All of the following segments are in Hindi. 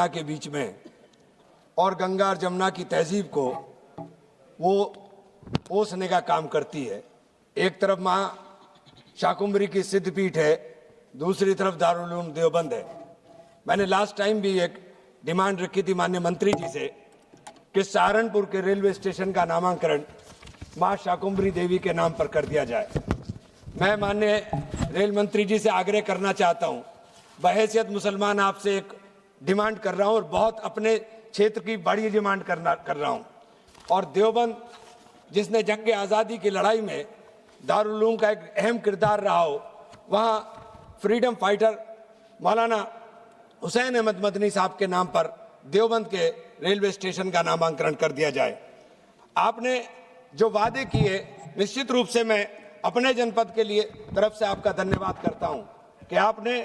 के बीच में और गंगा और जमुना की तहजीब को वो ओसने का काम करती है। एक तरफ माँ शाकुंभरी की सिद्धपीठ है, दूसरी तरफ दारुल उलूम देवबंद है। मैंने लास्ट टाइम भी एक डिमांड रखी थी माननीय मंत्री जी से कि सहारनपुर के रेलवे स्टेशन का नामांकन माँ शाकुंभरी देवी के नाम पर कर दिया जाए। मैं माननीय रेल मंत्री जी से आग्रह करना चाहता हूँ, बहैसियत मुसलमान आपसे एक डिमांड कर रहा हूँ और बहुत अपने क्षेत्र की बड़ी डिमांड कर रहा हूँ। और देवबंद जिसने जंग आज़ादी की लड़ाई में दारुल उलूम का एक अहम किरदार रहा हो, वहाँ फ्रीडम फाइटर मौलाना हुसैन अहमद मदनी साहब के नाम पर देवबंद के रेलवे स्टेशन का नामांकन कर दिया जाए। आपने जो वादे किए, निश्चित रूप से मैं अपने जनपद के लिए तरफ से आपका धन्यवाद करता हूं कि आपने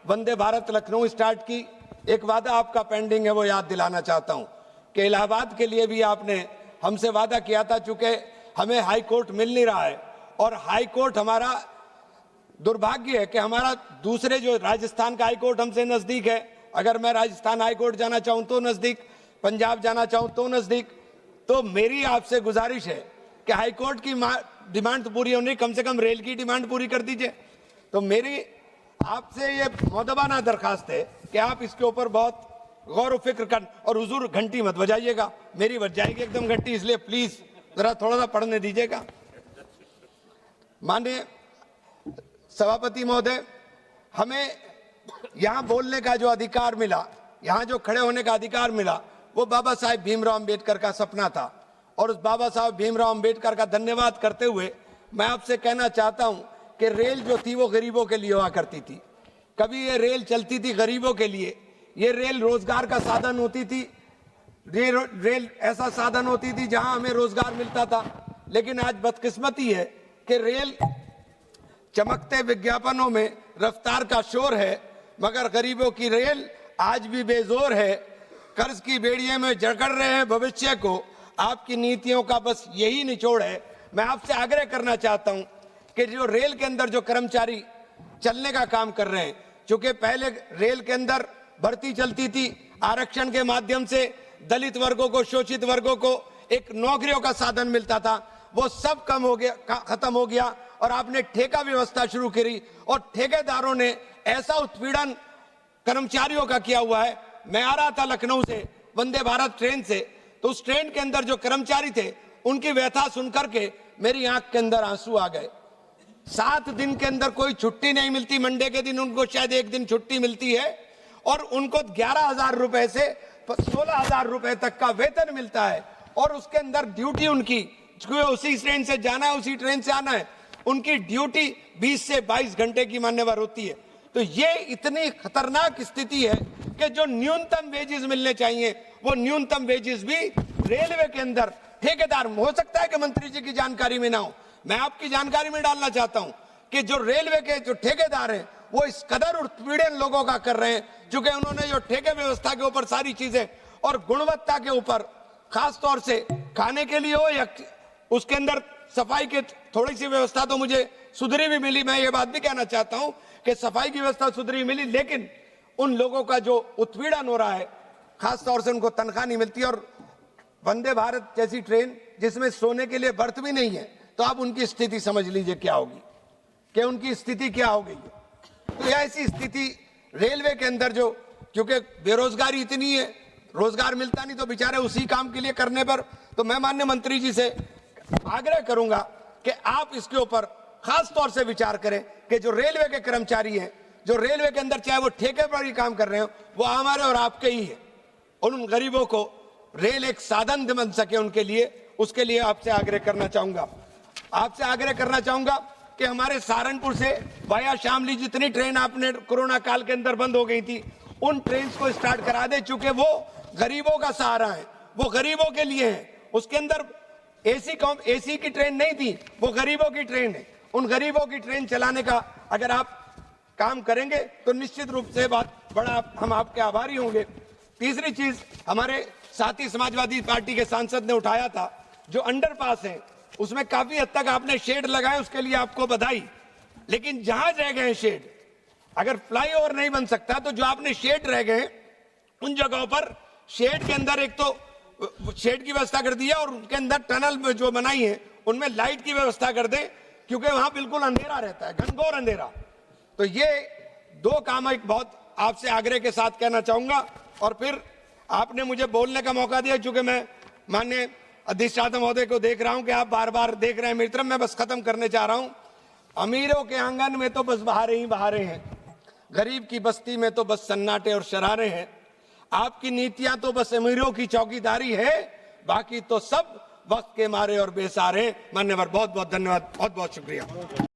वंदे भारत लखनऊ स्टार्ट की। एक वादा आपका पेंडिंग है, वो याद दिलाना चाहता हूं कि इलाहाबाद के लिए भी आपने हमसे वादा किया था। चूंकि हमें हाई कोर्ट मिल नहीं रहा है और हाई कोर्ट हमारा दुर्भाग्य है कि हमारा दूसरे जो राजस्थान का हाई कोर्ट हमसे नजदीक है। अगर मैं राजस्थान हाई कोर्ट जाना चाहूं तो नजदीक, पंजाब जाना चाहूं तो नजदीक। तो मेरी आपसे गुजारिश है कि हाई कोर्ट की डिमांड तो पूरी होनी, कम से कम रेल की डिमांड पूरी कर दीजिए। तो मेरी आपसे ये मौदबाना दरखास्त है कि आप इसके ऊपर बहुत गौर व फिक्र कर, और हुजूर घंटी मत बजाइएगा, मेरी बज जाएगी एकदम घंटी, इसलिए प्लीज जरा थोड़ा सा पढ़ने दीजिएगा। माननीय सभापति महोदय, हमें यहाँ बोलने का जो अधिकार मिला, यहाँ जो खड़े होने का अधिकार मिला, वो बाबा साहेब भीमराव अंबेडकर का सपना था। और उस बाबा साहब भीमराव अंबेडकर का धन्यवाद करते हुए मैं आपसे कहना चाहता हूं कि रेल जो थी वो गरीबों के लिए हुआ करती थी। कभी ये रेल चलती थी गरीबों के लिए, ये रेल रोजगार का साधन होती थी, रेल ऐसा साधन होती थी जहां हमें रोजगार मिलता था। लेकिन आज बदकिस्मती है कि रेल चमकते विज्ञापनों में रफ्तार का शोर है, मगर गरीबों की रेल आज भी बेजोर है। कर्ज की बेड़ियों में जकड़ रहे हैं भविष्य को, आपकी नीतियों का बस यही निचोड़ है। मैं आपसे आग्रह करना चाहता हूं कि जो रेल के अंदर जो कर्मचारी चलने का काम कर रहे हैं, चूंकि पहले रेल के अंदर भर्ती चलती थी, आरक्षण के माध्यम से दलित वर्गों को, शोषित वर्गों को एक नौकरियों का साधन मिलता था, वो सब कम हो गया, खत्म हो गया। और आपने ठेका व्यवस्था शुरू करी और ठेकेदारों ने ऐसा उत्पीड़न कर्मचारियों का किया हुआ है। मैं आ रहा था लखनऊ से वंदे भारत ट्रेन से, तो उस ट्रेन के अंदर जो कर्मचारी थे, उनकी व्यथा सुनकर के मेरी आंख के अंदर आंसू आ गए। 7 दिन के अंदर कोई छुट्टी नहीं मिलती, मंडे के दिन उनको शायद एक दिन छुट्टी मिलती है, और उनको 11,000 रुपए से 16,000 रुपए तक का वेतन मिलता है। और उसके अंदर ड्यूटी उनकी, उसी ट्रेन से जाना है, उसी ट्रेन से आना है, उनकी ड्यूटी 20 से 22 घंटे की मान्यवर होती है। तो ये इतनी खतरनाक स्थिति है कि जो न्यूनतम वेजेस मिलने चाहिए, वो न्यूनतम वेजेस भी रेलवे के अंदर ठेकेदार, हो सकता है कि मंत्री जी की जानकारी में ना हो, मैं आपकी जानकारी में डालना चाहता हूं कि जो रेलवे के जो ठेकेदार हैं, वो इस कदर उत्पीड़न लोगों का कर रहे हैं, क्योंकि उन्होंने जो ठेके व्यवस्था के ऊपर सारी चीजें और गुणवत्ता के ऊपर, खास तौर से खाने के लिए हो या उसके अंदर सफाई की थोड़ी सी व्यवस्था तो मुझे सुधरी भी मिली। मैं ये बात भी कहना चाहता हूं कि सफाई की व्यवस्था सुधरी मिली, लेकिन उन लोगों का जो उत्पीड़न हो रहा है, खास तौर से उनको तनख्वाह नहीं मिलती। और वंदे भारत जैसी ट्रेन जिसमें सोने के लिए बर्थ भी नहीं है, तो आप उनकी स्थिति समझ लीजिए क्या होगी, कि उनकी स्थिति क्या हो गई है। तो ऐसी स्थिति रेलवे के अंदर जो, क्योंकि बेरोजगारी इतनी है, रोजगार मिलता नहीं, तो बेचारे उसी काम के लिए करने पर। तो मैं माननीय मंत्री जी से आग्रह करूंगा कि आप इसके ऊपर खास तौर से विचार करें कि जो रेलवे के कर्मचारी हैं, जो रेलवे के अंदर चाहे वो ठेके पर ही काम कर रहे हो, वो हमारे और आपके ही है, और उन गरीबों को रेल एक साधन बन सके उनके लिए, उसके लिए आपसे आग्रह करना चाहूंगा। आपसे आग्रह करना चाहूंगा कि हमारे सहारनपुर से वाया शामली जितनी ट्रेन आपने कोरोना काल के अंदर बंद हो गई थी, उन ट्रेन को स्टार्ट करा दे, चूंकि वो गरीबों का सहारा है, वो गरीबों के लिए है। उसके अंदर एसी की ट्रेन नहीं थी, वो गरीबों की ट्रेन है। उन गरीबों की ट्रेन चलाने का अगर आप काम करेंगे तो निश्चित रूप से हम आपके आभारी होंगे। तीसरी चीज हमारे साथी समाजवादी पार्टी के सांसद ने उठाया था, जो अंडरपास है, उसमें काफी हद तक आपने शेड लगाए, उसके लिए आपको बधाई। लेकिन जहां रह गए शेड, अगर फ्लाईओवर नहीं बन सकता तो जो आपने शेड रह गए उन जगहों पर शेड के अंदर एक तो शेड की व्यवस्था कर दी है और उनके अंदर टनल में जो बनाई है उनमें लाइट की व्यवस्था कर दें, क्योंकि वहां बिल्कुल अंधेरा रहता है, घनघोर अंधेरा। तो ये दो काम एक बहुत आपसे आग्रह के साथ कहना चाहूंगा। और फिर आपने मुझे बोलने का मौका दिया, क्योंकि मैं माननीय अधिष्ठाता महोदय को देख रहा हूं कि आप बार बार देख रहे हैं मेरी तरफ। मैं बस खत्म करने चाह रहा हूं। अमीरों के आंगन में तो बस बहारे ही बहारे हैं, गरीब की बस्ती में तो बस सन्नाटे और शरारे हैं। आपकी नीतियां तो बस अमीरों की चौकीदारी है, बाकी तो सब वक्त के मारे और बेसारे। मान्यवर, बहुत बहुत धन्यवाद, बहुत बहुत शुक्रिया।